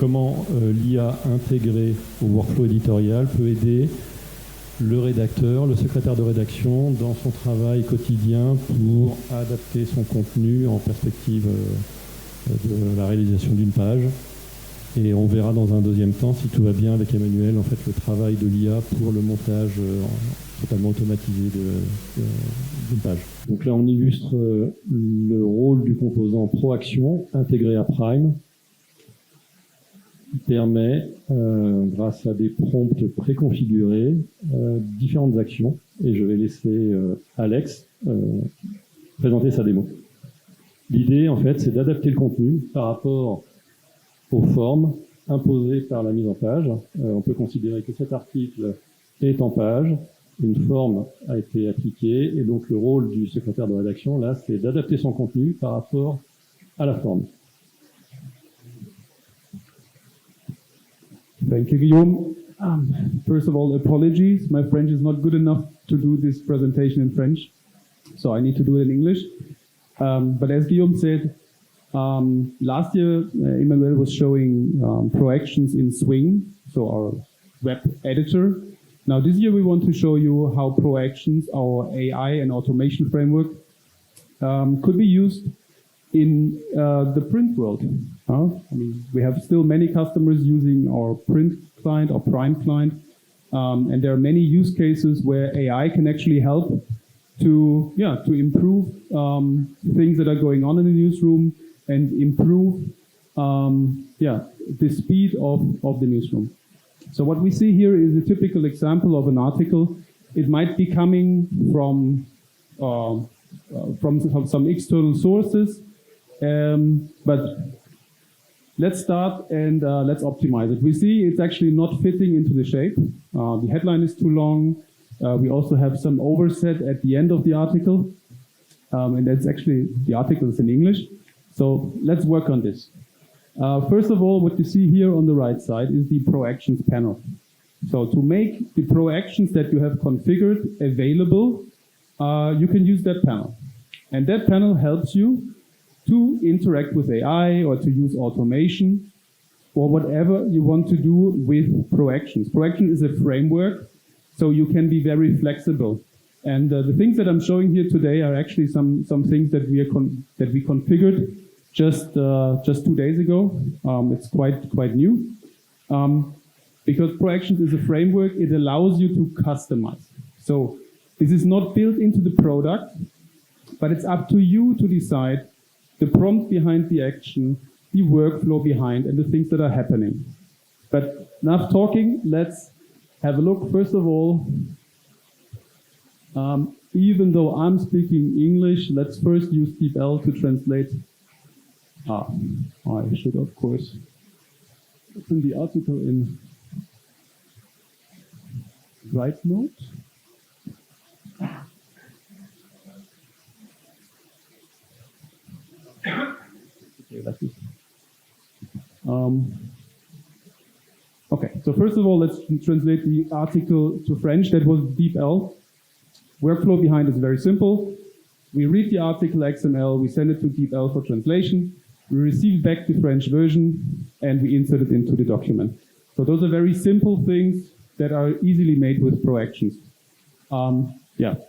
comment l'IA intégrée au workflow éditorial peut aider le rédacteur, le secrétaire de rédaction dans son travail quotidien pour adapter son contenu en perspective de la réalisation d'une page. Et on verra dans un deuxième temps, si tout va bien avec Emmanuel, en fait, le travail de l'IA pour le montage totalement automatisé d'une page. Donc là, on illustre le rôle du composant ProAction intégré à Prime, qui permet, grâce à des prompts préconfigurés, différentes actions. Et je vais laisser Alex présenter sa démo. L'idée, en fait, c'est d'adapter le contenu par rapport aux formes imposées par la mise en page. On peut considérer que cet article est en page, une forme a été appliquée, et donc le rôle du secrétaire de rédaction, là, c'est d'adapter son contenu par rapport à la forme. Thank you, Guillaume. First of all, apologies. My French is not good enough to do this presentation in French, so I need to do it in English. But as Guillaume said, last year, Emmanuel was showing ProActions in Swing, so our web editor. Now this year we want to show you how ProActions, our AI and automation framework, could be used in the print world. I mean, we have still many customers using our print client or Prime client, and there are many use cases where AI can actually help to improve things that are going on in the newsroom and improve the speed of the newsroom. So what we see here is a typical example of an article. It might be coming from some external sources, but let's start and let's optimize it. We see it's actually not fitting into the shape. The headline is too long. We also have some overset at the end of the article, and that's actually, the article is in English. So let's work on this. First of all, what you see here on the right side is the ProActions panel. So to make the ProActions that you have configured available, you can use that panel. And that panel helps you to interact with AI or to use automation or whatever you want to do with ProActions. ProAction is a framework, so you can be very flexible. And the things that I'm showing here today are actually some things that we configured just 2 days ago. It's quite new. Because ProActions is a framework, it allows you to customize. So this is not built into the product, but it's up to you to decide the prompt behind the action, the workflow behind, and the things that are happening. But enough talking, let's have a look. First of all, even though I'm speaking English, let's first use DeepL to translate. I should, of course, open the article in write mode. Okay, so first of all, let's translate the article to French. That was DeepL. Workflow behind is very simple. We read the article XML, we send it to DeepL for translation, we receive back the French version, and we insert it into the document. So those are very simple things that are easily made with ProActions.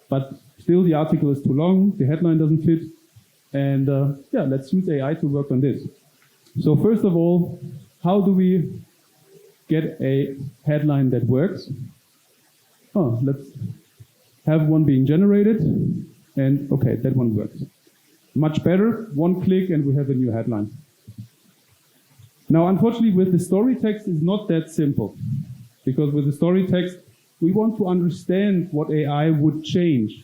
But still the article is too long, the headline doesn't fit, and let's use AI to work on this. So first of all, how do we get a headline that works? Let's have one being generated, and okay, that one works. Much better, one click and we have a new headline. Now, unfortunately, with the story text, it's not that simple, because with the story text, we want to understand what AI would change.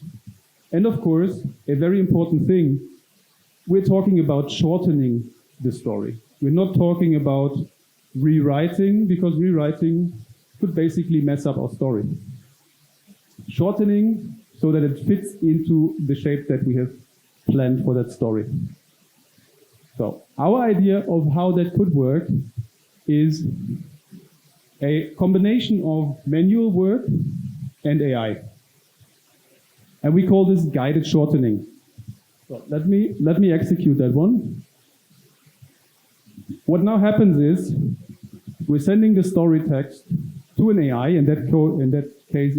And of course, a very important thing, we're talking about shortening the story. We're not talking about rewriting, because rewriting could basically mess up our story. Shortening so that it fits into the shape that we have planned for that story. So our idea of how that could work is a combination of manual work and AI. And we call this guided shortening. So let me execute that one. What now happens is we're sending the story text to an AI. In that case,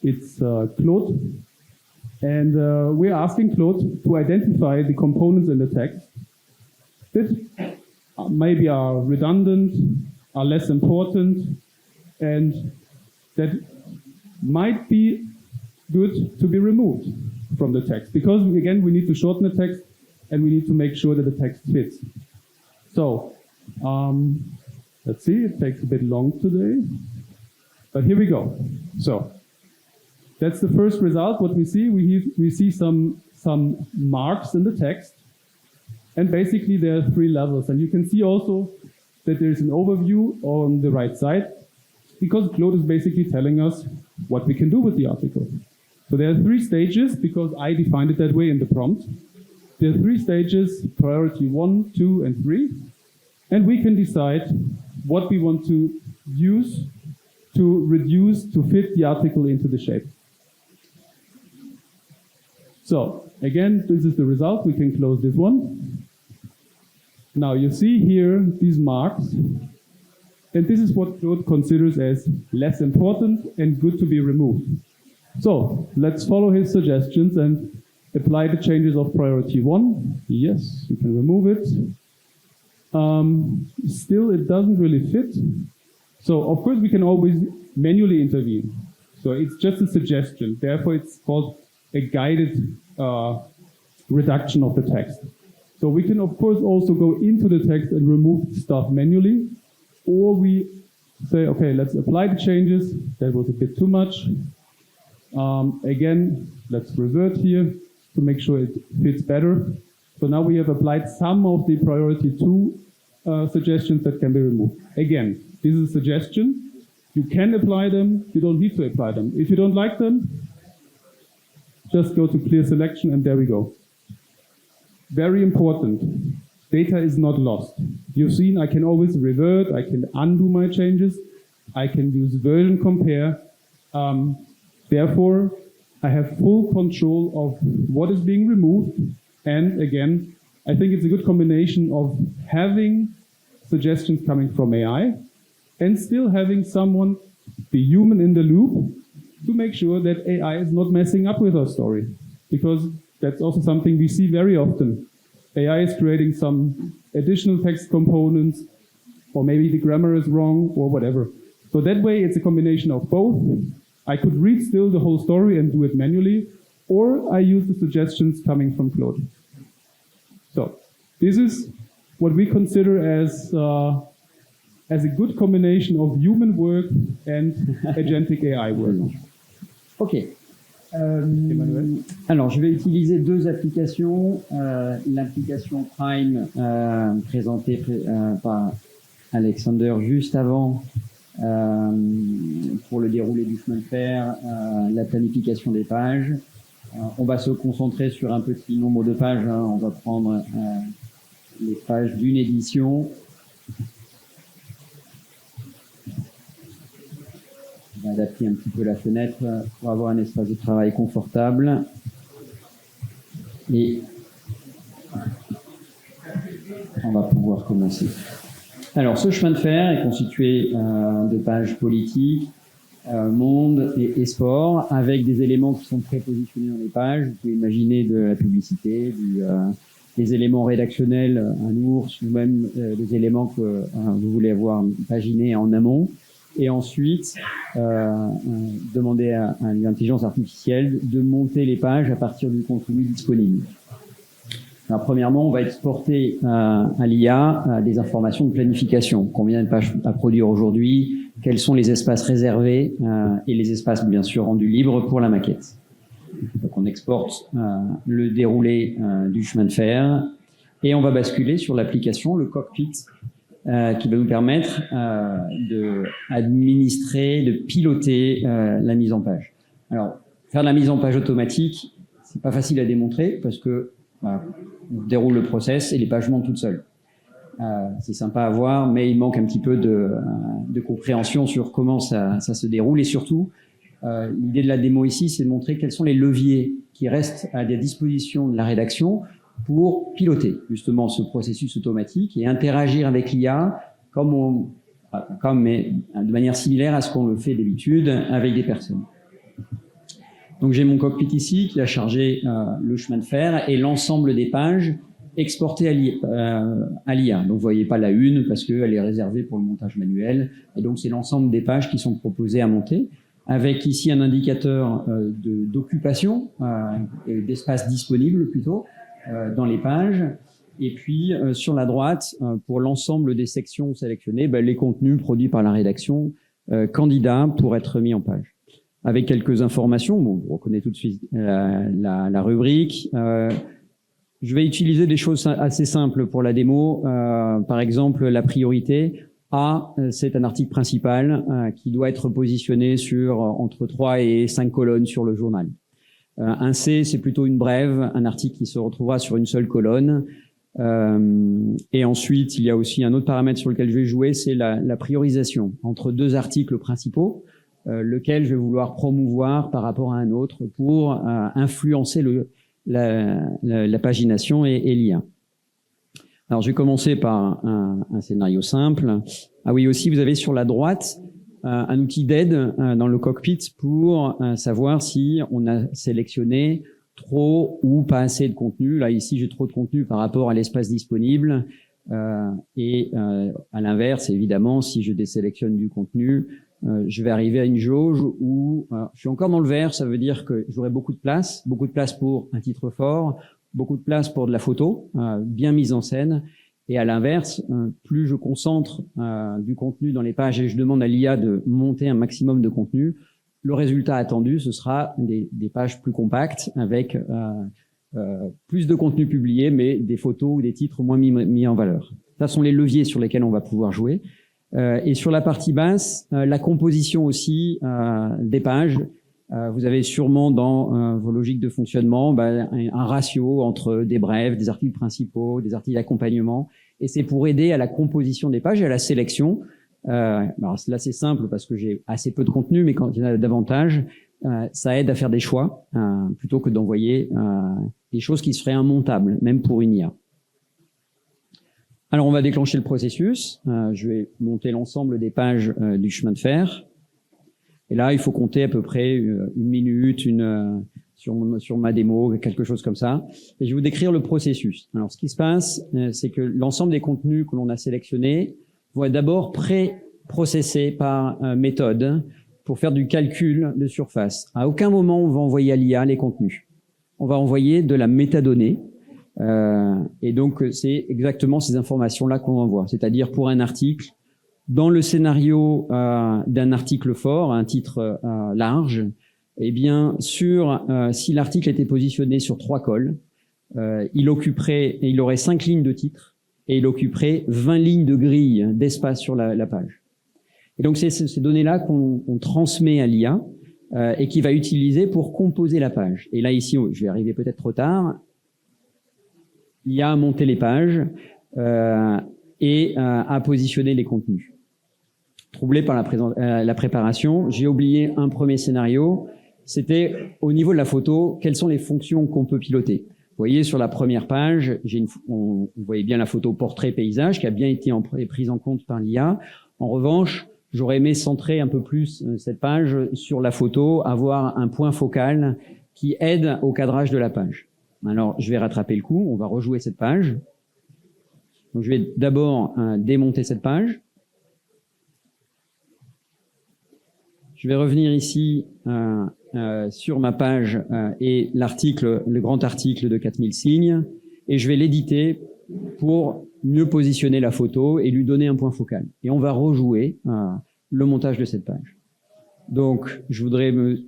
it's Claude. And we're asking Claude to identify the components in the text that maybe are redundant, are less important, and that might be good to be removed from the text. Because, again, we need to shorten the text, and we need to make sure that the text fits. So, let's see, it takes a bit long today, but here we go. So, that's the first result. What we see, we see some marks in the text, and basically there are 3 levels. And you can see also that there's an overview on the right side, because Claude is basically telling us what we can do with the article. So there are 3 stages, because I defined it that way in the prompt. There are 3 stages, priority 1, 2, and 3. And we can decide what we want to use to reduce, to fit the article into the shape. So, again, this is the result. We can close this one. Now, you see here these marks. And this is what Claude considers as less important and good to be removed. So, let's follow his suggestions and apply the changes of priority 1. Yes, you can remove it. Still, it doesn't really fit. So, of course, we can always manually intervene. So, it's just a suggestion. Therefore, it's called a guided reduction of the text. So, we can, of course, also go into the text and remove stuff manually. Or we say, okay, let's apply the changes. That was a bit too much. Again, let's revert here to make sure it fits better. So now we have applied some of the priority 2 suggestions that can be removed. Again, this is a suggestion. You can apply them. You don't need to apply them. If you don't like them, just go to clear selection, and there we go. Very important. Data is not lost. You've seen I can always revert, I can undo my changes, I can use version compare. Therefore, I have full control of what is being removed. And again, I think it's a good combination of having suggestions coming from AI and still having someone, the human in the loop, to make sure that AI is not messing up with our story. Because that's also something we see very often. AI is creating some additional text components, or maybe the grammar is wrong, or whatever. So that way, it's a combination of both. I could read still the whole story and do it manually, or I use the suggestions coming from Claude. So this is what we consider as a good combination of human work and agentic AI work. Ok. Alors, je vais utiliser 2 applications. L'application Prime présentée par Alexander juste avant pour le déroulé du chemin de fer, la planification des pages. On va se concentrer sur un petit nombre de pages. Hein. On va prendre les pages d'une édition. On va adapter un petit peu la fenêtre pour avoir un espace de travail confortable. Et on va pouvoir commencer. Alors, ce chemin de fer est constitué de pages politiques, monde et sport, avec des éléments qui sont prépositionnés dans les pages. Vous pouvez imaginer de la publicité, des éléments rédactionnels, un ours, ou même des éléments que vous voulez avoir paginés en amont. Et ensuite, demander à l'intelligence artificielle de monter les pages à partir du contenu disponible. Alors, premièrement, on va exporter à l'IA des informations de planification. Combien de pages à produire aujourd'hui? Quels sont les espaces réservés et les espaces, bien sûr, rendus libres pour la maquette. Donc, on exporte le déroulé du chemin de fer et on va basculer sur l'application, le cockpit, qui va nous permettre d'administrer, de piloter la mise en page. Alors, faire de la mise en page automatique, c'est pas facile à démontrer parce que on déroule le process et les pages montent toutes seules. C'est sympa à voir, mais il manque un petit peu de compréhension sur comment ça se déroule. Et surtout, l'idée de la démo ici, c'est de montrer quels sont les leviers qui restent à la disposition de la rédaction pour piloter justement ce processus automatique et interagir avec l'IA mais de manière similaire à ce qu'on le fait d'habitude avec des personnes. Donc j'ai mon cockpit ici qui a chargé le chemin de fer et l'ensemble des pages exportées à l'IA. Donc vous voyez pas la une parce qu'elle est réservée pour le montage manuel. Et donc c'est l'ensemble des pages qui sont proposées à monter, avec ici un indicateur d'occupation, d'espace disponible plutôt, dans les pages. Et puis sur la droite, pour l'ensemble des sections sélectionnées, les contenus produits par la rédaction candidats pour être mis en page. Avec quelques informations, bon, on reconnaît tout de suite la rubrique. Je vais utiliser des choses assez simples pour la démo. Par exemple, la priorité A, c'est un article principal qui doit être positionné sur entre 3 et 5 colonnes sur le journal. Un C, c'est plutôt une brève, un article qui se retrouvera sur une seule colonne. Et ensuite, il y a aussi un autre paramètre sur lequel je vais jouer, c'est la priorisation entre deux articles principaux, lequel je vais vouloir promouvoir par rapport à un autre pour influencer la pagination et l'IA. Alors, je vais commencer par un scénario simple. Ah oui, aussi, vous avez sur la droite un outil d'aide dans le cockpit pour savoir si on a sélectionné trop ou pas assez de contenu. Là, ici, j'ai trop de contenu par rapport à l'espace disponible. Et à l'inverse, évidemment, si je désélectionne du contenu, je vais arriver à une jauge où je suis encore dans le vert. Ça veut dire que j'aurai beaucoup de place pour un titre fort, beaucoup de place pour de la photo bien mise en scène. Et à l'inverse, plus je concentre du contenu dans les pages et je demande à l'IA de monter un maximum de contenu, le résultat attendu, ce sera des pages plus compactes avec plus de contenu publié, mais des photos ou des titres moins mis en valeur. Ça sont les leviers sur lesquels on va pouvoir jouer. Et sur la partie basse, la composition aussi des pages. Vous avez sûrement dans vos logiques de fonctionnement un ratio entre des brèves, des articles principaux, des articles d'accompagnement. Et c'est pour aider à la composition des pages et à la sélection. Alors là, c'est simple parce que j'ai assez peu de contenu, mais quand il y en a davantage, ça aide à faire des choix plutôt que d'envoyer des choses qui seraient immontables, même pour une IA. Alors, on va déclencher le processus. Je vais monter l'ensemble des pages du chemin de fer. Et là, il faut compter à peu près une minute sur ma démo, quelque chose comme ça. Et je vais vous décrire le processus. Alors, ce qui se passe, c'est que l'ensemble des contenus que l'on a sélectionnés vont être d'abord pré-processés par méthode pour faire du calcul de surface. À aucun moment, on va envoyer à l'IA les contenus. On va envoyer de la métadonnée. Et donc, c'est exactement ces informations-là qu'on envoie. C'est-à-dire pour un article, dans le scénario d'un article fort, un titre large, eh bien, si l'article était positionné sur 3 cols, il aurait 5 lignes de titre et il occuperait 20 lignes de grille d'espace sur la page. Et donc, c'est ces données-là qu'on transmet à l'IA et qui va utiliser pour composer la page. Et là, ici, je vais arriver peut-être trop tard. L'IA a monté les pages et a positionné les contenus. Troublé par la préparation, j'ai oublié un premier scénario. C'était au niveau de la photo, quelles sont les fonctions qu'on peut piloter. Vous voyez sur la première page, vous voyez bien la photo portrait-paysage qui a bien été prise en compte par l'IA. En revanche, j'aurais aimé centrer un peu plus cette page sur la photo, avoir un point focal qui aide au cadrage de la page. Alors, je vais rattraper le coup, on va rejouer cette page. Donc, je vais d'abord démonter cette page. Je vais revenir ici sur ma page et le grand article de 4000 signes, et je vais l'éditer pour mieux positionner la photo et lui donner un point focal. Et on va rejouer le montage de cette page. Donc, je voudrais me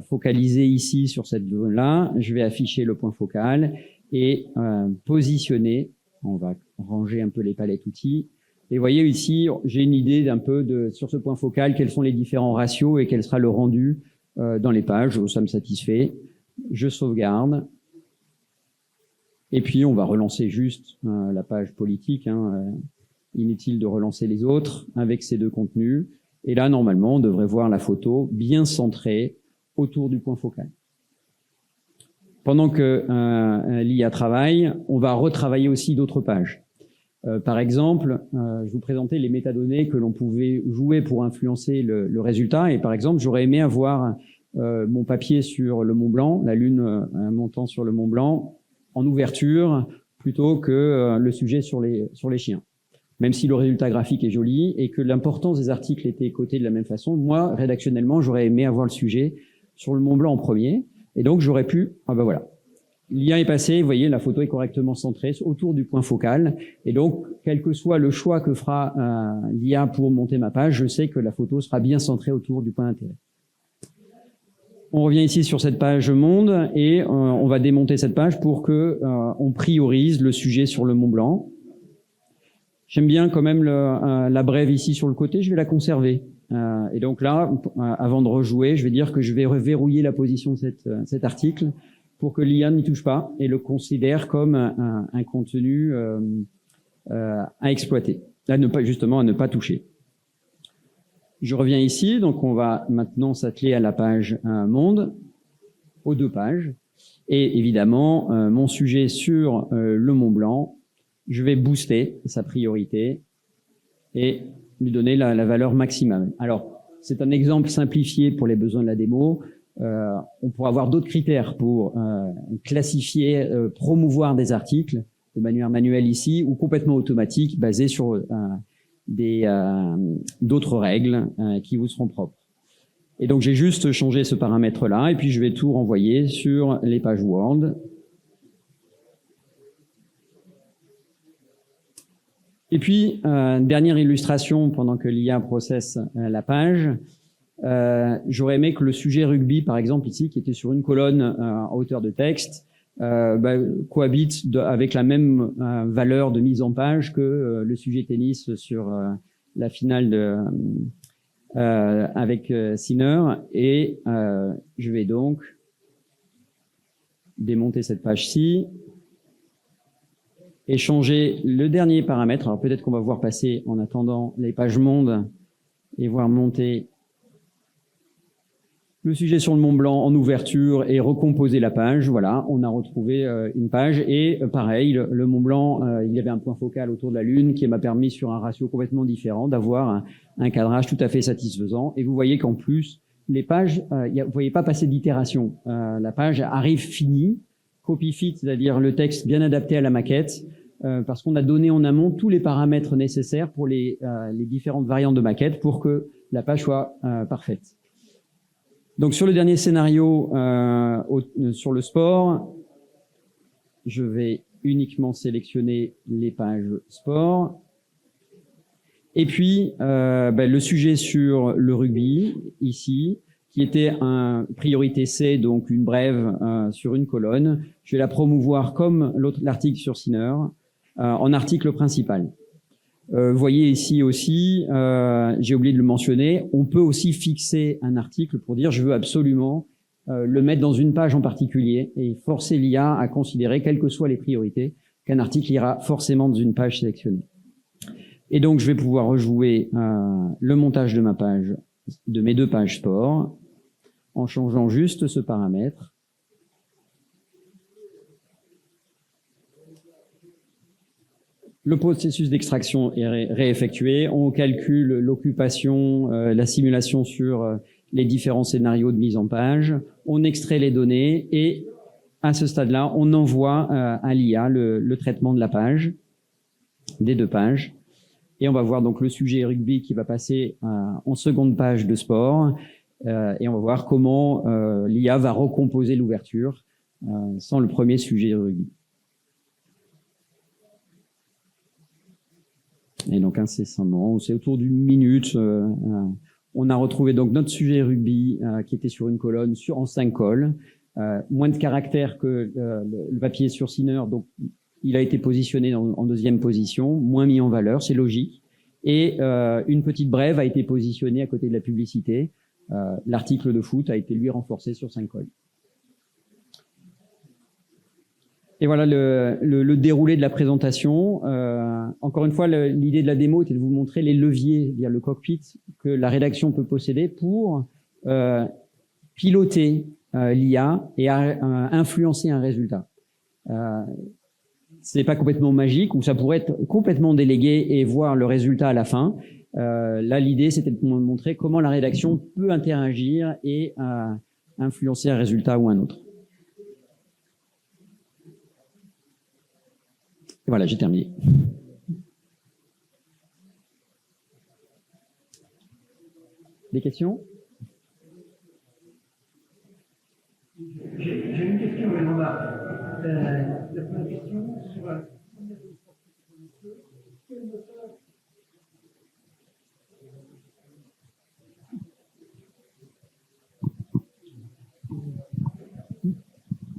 focaliser ici sur cette zone-là. Je vais afficher le point focal et positionner. On va ranger un peu les palettes outils. Et vous voyez ici, j'ai une idée d'un peu sur ce point focal, quels sont les différents ratios et quel sera le rendu dans les pages. Ça me satisfait. Je sauvegarde. Et puis, on va relancer juste la page politique. Inutile de relancer les autres avec ces deux contenus. Et là, normalement, on devrait voir la photo bien centrée autour du point focal. Pendant que l'IA travaille, on va retravailler aussi d'autres pages. Par exemple, je vous présentais les métadonnées que l'on pouvait jouer pour influencer le résultat. Et par exemple, j'aurais aimé avoir mon papier sur le Mont Blanc, la Lune montant sur le Mont Blanc, en ouverture, plutôt que le sujet sur les chiens. Même si le résultat graphique est joli et que l'importance des articles était cotée de la même façon, moi, rédactionnellement, j'aurais aimé avoir le sujet sur le Mont Blanc en premier. Et donc, j'aurais pu... Ah ben voilà. L'IA est passée, vous voyez, la photo est correctement centrée autour du point focal. Et donc, quel que soit le choix que fera l'IA pour monter ma page, je sais que la photo sera bien centrée autour du point d'intérêt. On revient ici sur cette page monde et on va démonter cette page pour que on priorise le sujet sur le Mont Blanc. J'aime bien quand même la brève ici sur le côté, je vais la conserver. Et donc là, avant de rejouer, je vais dire que je vais verrouiller la position de cet article pour que l'IA n'y touche pas et le considère comme un contenu à exploiter, à ne pas toucher. Je reviens ici, donc on va maintenant s'atteler à la page monde, aux 2 pages, et évidemment mon sujet sur le Mont Blanc, je vais booster sa priorité et lui donner la valeur maximum. Alors, c'est un exemple simplifié pour les besoins de la démo. On pourra avoir d'autres critères pour classifier, promouvoir des articles de manière manuelle ici ou complètement automatique, basés sur d'autres règles qui vous seront propres. Et donc, j'ai juste changé ce paramètre-là et puis je vais tout renvoyer sur les pages Word. Et puis, dernière illustration pendant que l'IA processe la page. J'aurais aimé que le sujet rugby, par exemple, ici, qui était sur une colonne en hauteur de texte, cohabite avec la même valeur de mise en page que le sujet tennis sur la finale avec Sinner. Et je vais donc démonter cette page-ci et changer le dernier paramètre. Alors peut-être qu'on va voir passer en attendant les pages monde et voir monter le sujet sur le Mont Blanc en ouverture et recomposer la page. Voilà, on a retrouvé une page et pareil, le Mont Blanc, il y avait un point focal autour de la Lune qui m'a permis sur un ratio complètement différent d'avoir un cadrage tout à fait satisfaisant. Et vous voyez qu'en plus, les pages, vous voyez pas passer d'itération. La page arrive finie, copy fit, c'est-à-dire le texte bien adapté à la maquette, parce qu'on a donné en amont tous les paramètres nécessaires pour les différentes variantes de maquette pour que la page soit parfaite. Donc sur le dernier scénario, sur le sport, je vais uniquement sélectionner les pages sport. Et puis le sujet sur le rugby, ici, qui était un priorité C, donc une brève sur une colonne. Je vais la promouvoir comme l'article sur Sinner, en article principal. Vous voyez ici aussi, j'ai oublié de le mentionner, on peut aussi fixer un article pour dire je veux absolument le mettre dans une page en particulier et forcer l'IA à considérer, quelles que soient les priorités, qu'un article ira forcément dans une page sélectionnée. Et donc je vais pouvoir rejouer le montage de ma page, de mes 2 pages sport, en changeant juste ce paramètre. Le processus d'extraction est réeffectué. On calcule l'occupation, la simulation sur les différents scénarios de mise en page. On extrait les données et à ce stade-là, on envoie à l'IA le traitement de la page, des 2 pages. Et on va voir donc le sujet rugby qui va passer en seconde page de sport. Et on va voir comment l'IA va recomposer l'ouverture sans le premier sujet rugby. Et donc incessamment, c'est autour d'une minute, on a retrouvé donc notre sujet rugby qui était sur une colonne en 5 cols, moins de caractères que le papier sur Sinner, donc il a été positionné en 2e position, moins mis en valeur, c'est logique. Et une petite brève a été positionnée à côté de la publicité. L'article de foot a été lui renforcé sur 5 cols. Et voilà le déroulé de la présentation. Encore une fois, l'idée de la démo était de vous montrer les leviers via le cockpit que la rédaction peut posséder pour piloter l'IA et influencer un résultat. c'est pas complètement magique, ou ça pourrait être complètement délégué et voir le résultat à la fin. Là, l'idée, c'était de montrer comment la rédaction peut interagir et influencer un résultat ou un autre. Et voilà, j'ai terminé. Des questions? J'ai une question, une remarque. La première question sur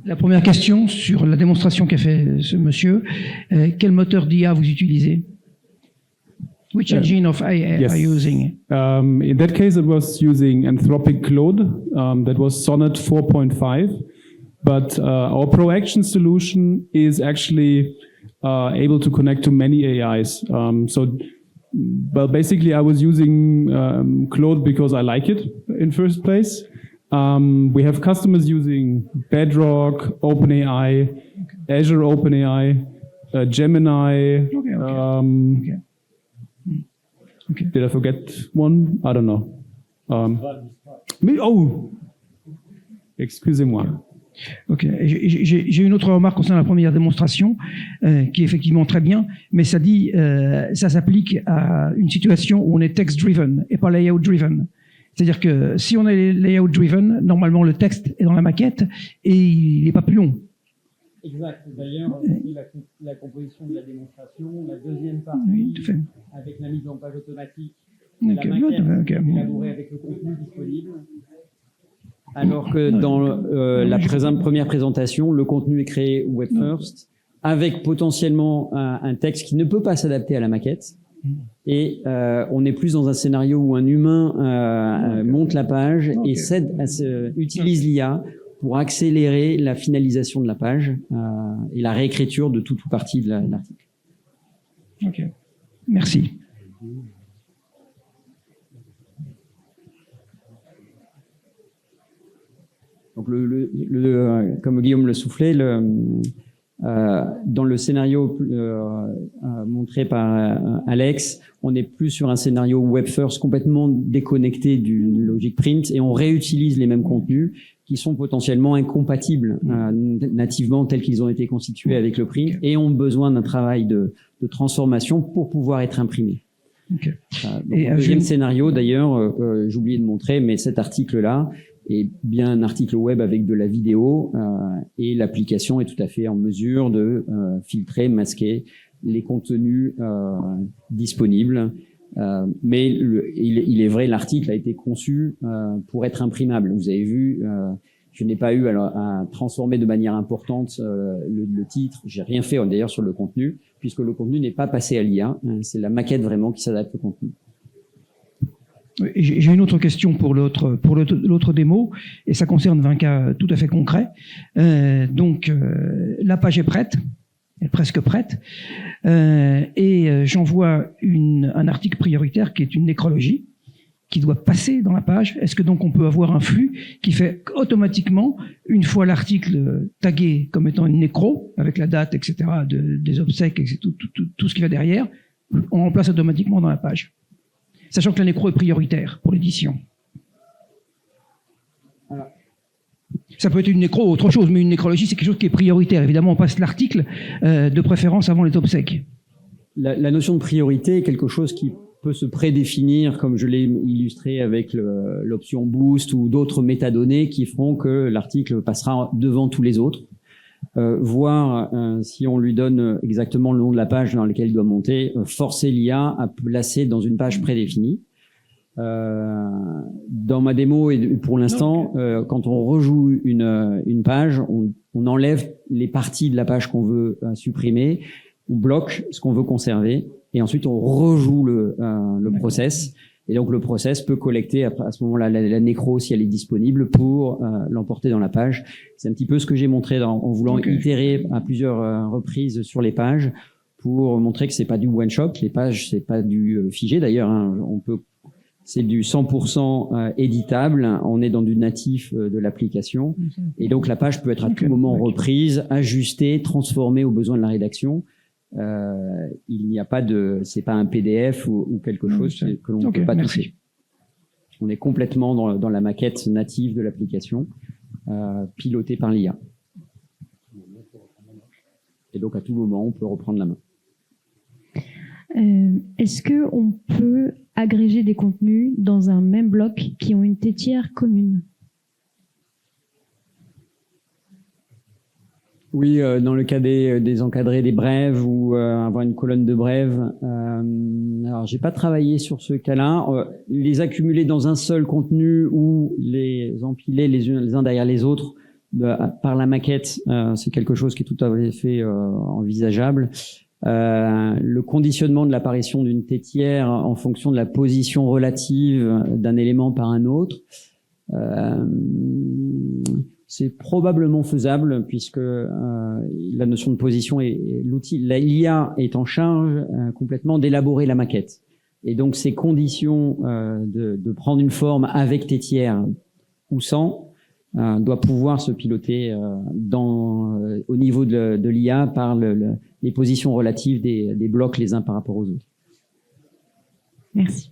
la première question sur la démonstration qu'a fait ce monsieur. Quel moteur d'IA vous utilisez? Which engine of AI are you using? In that case, it was using Anthropic Claude. That was Sonnet 4.5. But our ProAction solution is actually able to connect to many AIs. Well, basically, I was using Claude because I like it in first place. We have customers using Bedrock, OpenAI, Azure OpenAI, Gemini. Okay. Did I forget one? I don't know. Excusez-moi. Ok. J'ai une autre remarque concernant la première démonstration, qui est effectivement très bien, mais ça dit, ça s'applique à une situation où on est text-driven et pas layout-driven. C'est-à-dire que si on est layout-driven, normalement le texte est dans la maquette et il n'est pas plus long. Exact. D'ailleurs, la composition de la démonstration, la deuxième partie, oui, tout fait. avec la mise en page automatique, la maquette élaborée avec le contenu disponible. Alors que dans la première présentation, le contenu est créé web first, avec potentiellement un texte qui ne peut pas s'adapter à la maquette. Et on est plus dans un scénario où un humain monte la page et utilise l'IA pour accélérer la finalisation de la page et la réécriture de toute ou partie de l'article. Ok, merci. Donc comme Guillaume le soufflait, dans le scénario montré par Alex, on est plus sur un scénario web first complètement déconnecté du logic print et on réutilise les mêmes contenus qui sont potentiellement incompatibles nativement tels qu'ils ont été constitués avec le print et ont besoin d'un travail de transformation pour pouvoir être imprimés. Okay. Et deuxième scénario d'ailleurs, j'ai oublié de montrer, mais cet article-là est bien un article web avec de la vidéo et l'application est tout à fait en mesure de filtrer, masquer les contenus disponibles. Mais il est vrai, l'article a été conçu pour être imprimable. Vous avez vu, je n'ai pas eu à transformer de manière importante le titre. J'ai rien fait d'ailleurs sur le contenu, puisque le contenu n'est pas passé à l'IA. C'est la maquette vraiment qui s'adapte au contenu. J'ai une autre question pour l'autre démo, et ça concerne un cas tout à fait concret. Donc, la page est prête, elle est presque prête, et j'envoie un article prioritaire qui est une nécrologie, qui doit passer dans la page. Est-ce que donc on peut avoir un flux qui fait automatiquement, une fois l'article tagué comme étant une nécro, avec la date, etc., des obsèques, et tout ce qui va derrière, on remplace automatiquement dans la page, sachant que la nécro est prioritaire pour l'édition. Ça peut être une nécro ou autre chose, mais une nécrologie, c'est quelque chose qui est prioritaire. Évidemment, on passe l'article de préférence avant les obsèques. La notion de priorité est quelque chose qui peut se prédéfinir, comme je l'ai illustré avec l'option boost ou d'autres métadonnées qui feront que l'article passera devant tous les autres. Voir si on lui donne exactement le nom de la page dans laquelle il doit monter, forcer l'IA à placer dans une page prédéfinie. Dans ma démo et pour l'instant, quand on rejoue une page, on enlève les parties de la page qu'on veut supprimer, on bloque ce qu'on veut conserver et ensuite on rejoue le process. Et donc le process peut collecter à ce moment-là la nécro si elle est disponible pour l'emporter dans la page. C'est un petit peu ce que j'ai montré en voulant itérer à plusieurs reprises sur les pages pour montrer que c'est pas du one shot. Les pages c'est pas du figé d'ailleurs. Hein. On peut c'est du 100% éditable. On est dans du natif de l'application. Et donc, la page peut être à tout moment reprise, ajustée, transformée aux besoins de la rédaction. Il n'y a pas c'est pas un PDF ou quelque chose que l'on ne peut pas toucher. On est complètement dans la maquette native de l'application, pilotée par l'IA. Et donc, à tout moment, on peut reprendre la main. Est-ce qu'on peut agréger des contenus dans un même bloc qui ont une tétière commune? Oui, dans le cas des encadrés, des brèves ou avoir une colonne de brèves. Alors, j'ai pas travaillé sur ce cas-là. Les accumuler dans un seul contenu ou les empiler les uns derrière les autres par la maquette, c'est quelque chose qui est tout à fait envisageable. Le conditionnement de l'apparition d'une tétière en fonction de la position relative d'un élément par un autre, c'est probablement faisable puisque la notion de position et l'outil, l'IA est en charge complètement d'élaborer la maquette. Et donc ces conditions de prendre une forme avec tétière ou sans doit pouvoir se piloter au niveau de l'IA par les positions relatives des blocs les uns par rapport aux autres. Merci.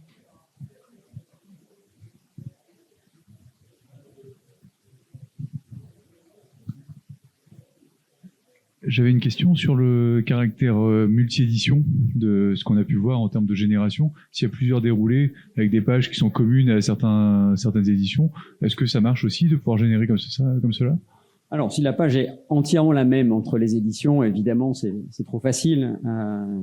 J'avais une question sur le caractère multi-édition de ce qu'on a pu voir en termes de génération. S'il y a plusieurs déroulés avec des pages qui sont communes à certaines éditions, est-ce que ça marche aussi de pouvoir générer comme cela? Alors, si la page est entièrement la même entre les éditions, évidemment, c'est trop facile,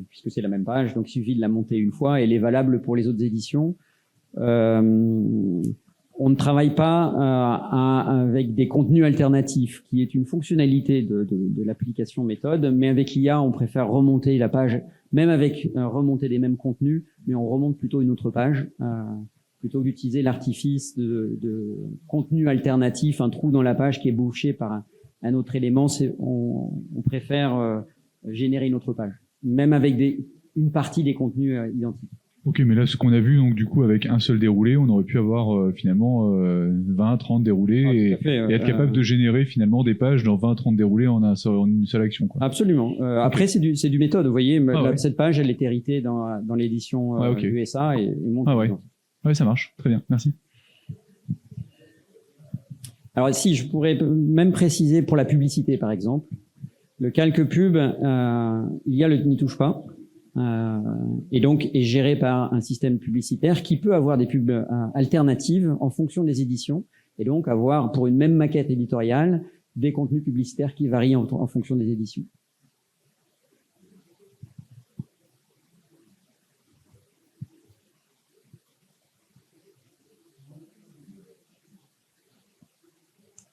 puisque c'est la même page, donc il suffit de la monter une fois et elle est valable pour les autres éditions. On ne travaille pas avec des contenus alternatifs, qui est une fonctionnalité de l'application méthode, mais avec l'IA, on préfère remonter la page, même avec remonter les mêmes contenus, mais on remonte plutôt une autre page, plutôt que d'utiliser l'artifice de contenu alternatif, un trou dans la page qui est bouché par un autre élément. On préfère générer une autre page, même avec une partie des contenus identiques. Ok, mais là, ce qu'on a vu, donc du coup, avec un seul déroulé, on aurait pu avoir finalement 20, 30 déroulés et être capable de générer finalement des pages dans 20, 30 déroulés en une seule action, quoi. Absolument. Okay. Après, c'est du méthode. Vous voyez, cette page, elle est héritée dans l'édition USA et monte. Ouais, ça marche. Très bien. Merci. Alors ici, je pourrais même préciser pour la publicité, par exemple. Le calque pub, l'IA n'y touche pas. Et donc est géré par un système publicitaire qui peut avoir des pubs alternatives en fonction des éditions et donc avoir pour une même maquette éditoriale des contenus publicitaires qui varient en fonction des éditions.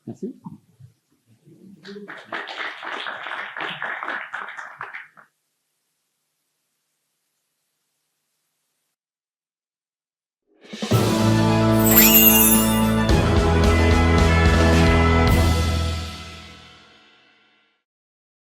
Merci.